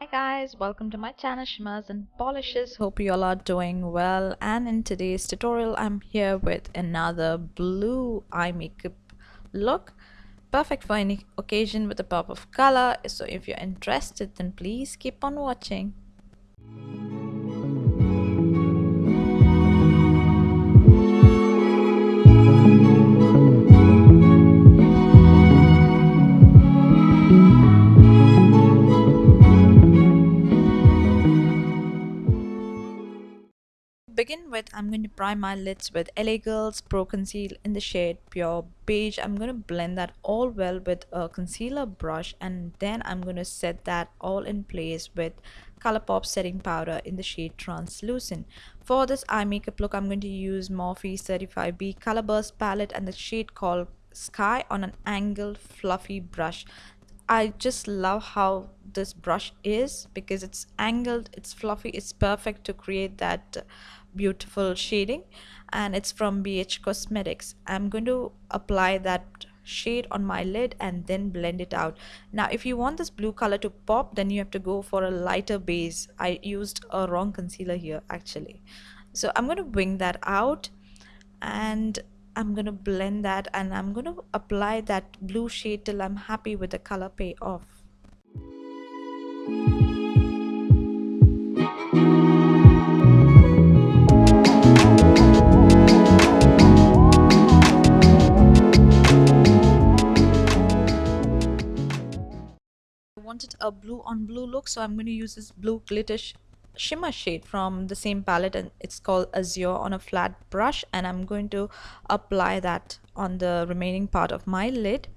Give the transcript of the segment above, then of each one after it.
Hi guys, welcome to my channel Shimmers and Polishes. Hope you all are doing well, and in today's tutorial I'm here with another blue eye makeup look, perfect for any occasion with a pop of color. So if you're interested, then please keep on watching. Begin with, I'm going to prime my lids with LA Girls Pro Conceal in the shade Pure Beige. I'm going to blend that all well with a concealer brush, and then I'm going to set that all in place with Colourpop setting powder in the shade Translucent. For this eye makeup look, I'm going to use Morphe's 35B Color Burst palette and the shade called Sky on an angled fluffy brush. I just love how this brush is because it's angled, it's fluffy, it's perfect to create that beautiful shading, and it's from BH Cosmetics. I'm going to apply that shade on my lid and then blend it out. Now if you want this blue color to pop, then you have to go for a lighter base. I used a wrong concealer here actually. So I'm going to wing that out, and I'm gonna blend that, and I'm gonna apply that blue shade till I'm happy with the color payoff. I wanted a blue on blue look, so I'm going to use this blue glitter shimmer shade from the same palette, and it's called Azure, on a flat brush, and I'm going to apply that on the remaining part of my lid.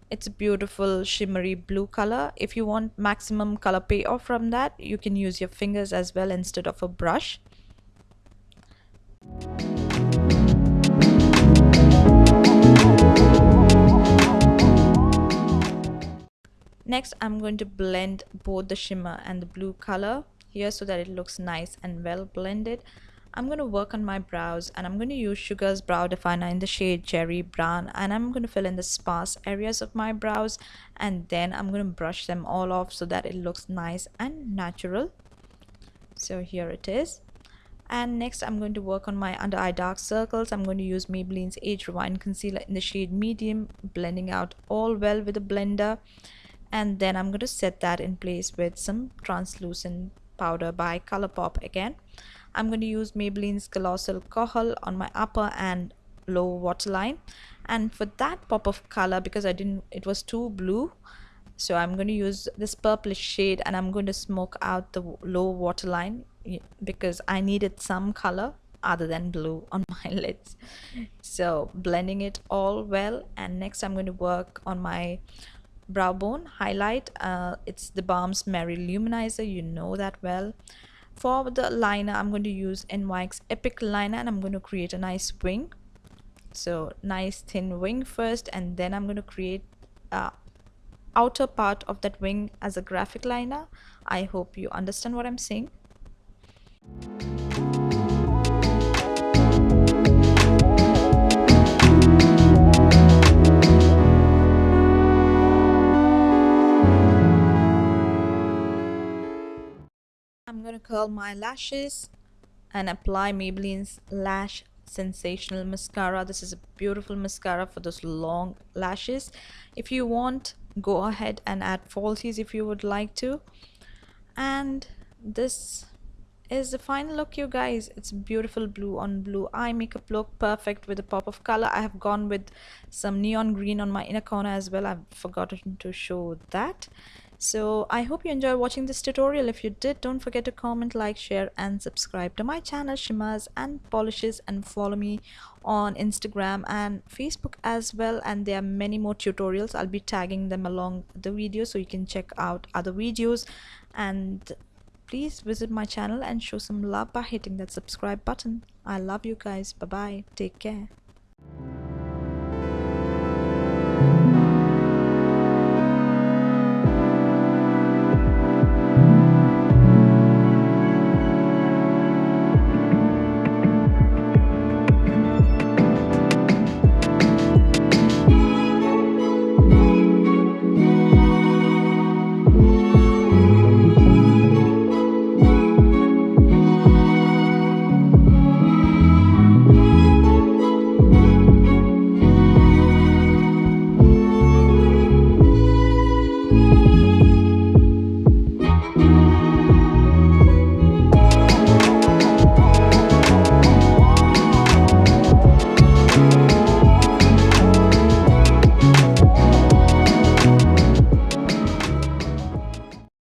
It's a beautiful shimmery blue color. If you want maximum color payoff from that, you can use your fingers as well instead of a brush. Next, I'm going to blend both the shimmer and the blue color here so that it looks nice and well blended. I'm going to work on my brows, and I'm going to use Sugar's Brow Definer in the shade Cherry Brown, and I'm going to fill in the sparse areas of my brows, and then I'm going to brush them all off so that it looks nice and natural. So here it is. And next I'm going to work on my under eye dark circles. I'm going to use Maybelline's Age Rewind Concealer in the shade Medium, blending out all well with a blender, and then I'm going to set that in place with some translucent powder by Colourpop again. I'm going to use Maybelline's Colossal Kohl on my upper and low waterline, and for that pop of color, because it was too blue, so I'm going to use this purplish shade, and I'm going to smoke out the low waterline because I needed some color other than blue on my lids. So blending it all well, and next I'm going to work on my brow bone highlight. It's the Balm's Merry Luminizer, you know that well. For the liner, I'm going to use NYX Epic Liner, and I'm going to create a nice wing. So nice thin wing first, and then I'm going to create outer part of that wing as a graphic liner. I hope you understand what I'm saying. I'm going to curl my lashes and apply Maybelline's Lash Sensational Mascara. This is a beautiful mascara for those long lashes. If you want, go ahead and add falsies if you would like to. And this is the final look, you guys. It's beautiful blue on blue eye makeup look, perfect with a pop of color. I have gone with some neon green on my inner corner as well. I've forgotten to show that. So I hope you enjoy watching this tutorial. If you did, don't forget to comment, like, share and subscribe to my channel Shimmers and Polishes, and follow me on Instagram and Facebook as well, and there are many more tutorials. I'll be tagging them along the video so you can check out other videos, and please visit my channel and show some love by hitting that subscribe button. I love you guys. Bye bye. Take care.